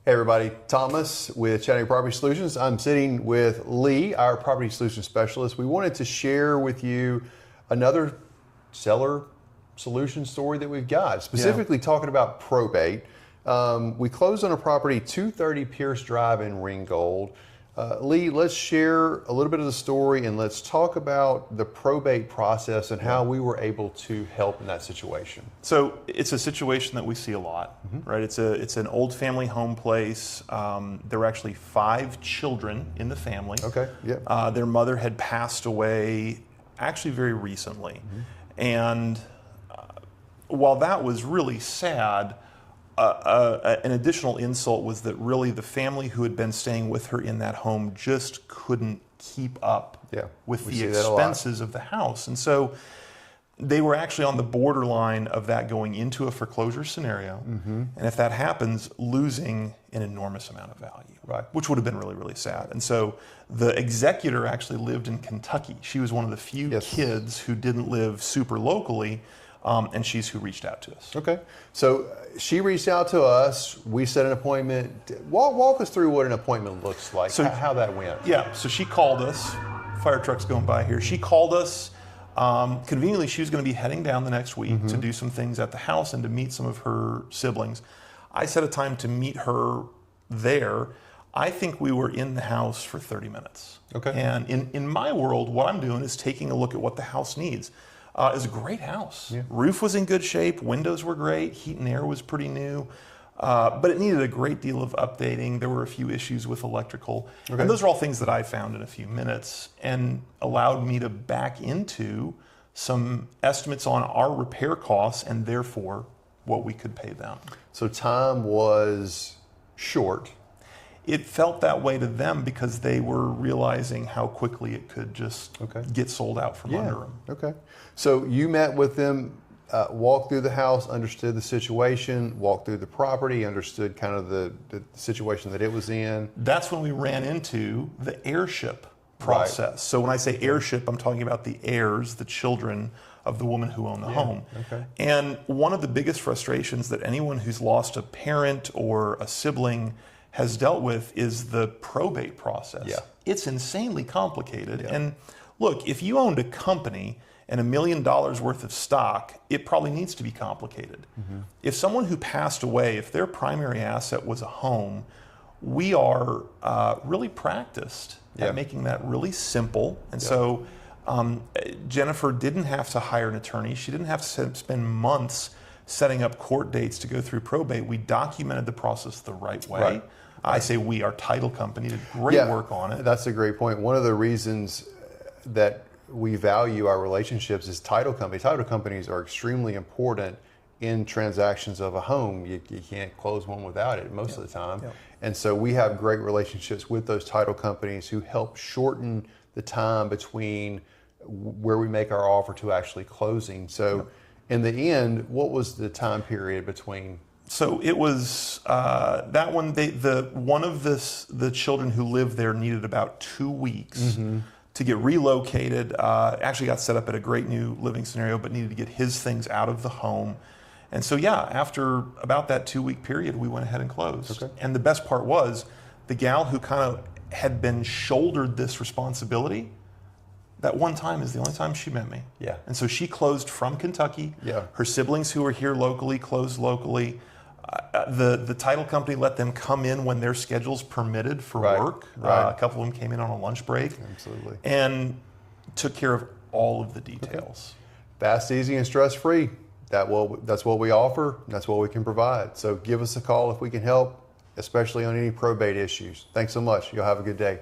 Hey everybody, Thomas with Chattanooga Property Solutions. I'm sitting with Lee, our Property Solutions Specialist. We wanted to share with you another seller solution story that we've got, specifically talking about probate. We closed on a property, 230 Pierce Drive in Ringgold. Lee, let's share a little bit of the story and let's talk about the probate process and how we were able to help in that situation. So it's a situation that we see a lot, right? It's an old family home place. There were actually 5 children in the family. Okay, yeah. Their mother had passed away actually very recently. And while that was really sad, an additional insult was that really the family who had been staying with her in that home just couldn't keep up with the expenses of the house. And so they were actually on the borderline of that going into a foreclosure scenario. And if that happens, losing an enormous amount of value, which would have been really, really sad. And so the executor actually lived in Kentucky. She was one of the few kids who didn't live super locally. And she's who reached out to us. Okay, so she reached out to us. We set an appointment. Walk us through what an appointment looks like, so, how that went. Yeah, so she called us. Fire truck's going by here. She called us. Conveniently, she was going to be heading down the next week to do some things at the house and to meet some of her siblings. I set a time to meet her there. I think we were in the house for 30 minutes. Okay. And in my world, what I'm doing is taking a look at what the house needs. It was a great house. Roof was in good shape, windows were great, heat and air was pretty new, but it needed a great deal of updating. There were a few issues with electrical, and those are all things that I found in a few minutes and allowed me to back into some estimates on our repair costs and therefore what we could pay them. So time was short. It felt that way to them because they were realizing how quickly it could just get sold out from under them. Okay. So you met with them, walked through the house, understood the situation, walked through the property, understood kind of the situation that it was in. That's when we ran into the heirship process. So when I say heirship, I'm talking about the heirs, the children of the woman who owned the home. And one of the biggest frustrations that anyone who's lost a parent or a sibling has dealt with is the probate process. It's insanely complicated. And look, if you owned a company and $1 million worth of stock, it probably needs to be complicated. If someone who passed away, if their primary asset was a home, we are really practiced at making that really simple. And so Jennifer didn't have to hire an attorney. She didn't have to spend months setting up court dates to go through probate. We documented the process the right way. I say we, our title company, did great work on it. That's a great point. One of the reasons that we value our relationships is title companies. Title companies are extremely important in transactions of a home. You can't close one without it most of the time. And so we have great relationships with those title companies who help shorten the time between where we make our offer to actually closing. So in the end, what was the time period between? So it was that one. One of the children who lived there needed about 2 weeks to get relocated. Actually got set up at a great new living scenario, but needed to get his things out of the home. And so after about that 2-week period, we went ahead and closed. And the best part was the gal who kind of had been shouldered this responsibility. That one time is the only time she met me. And so she closed from Kentucky. Her siblings who were here locally closed locally. The title company let them come in when their schedules permitted for work. A couple of them came in on a lunch break. And took care of all of the details. Fast, easy, and stress-free. That's what we offer. That's what we can provide. So give us a call if we can help, especially on any probate issues. Thanks so much. You'll have a good day.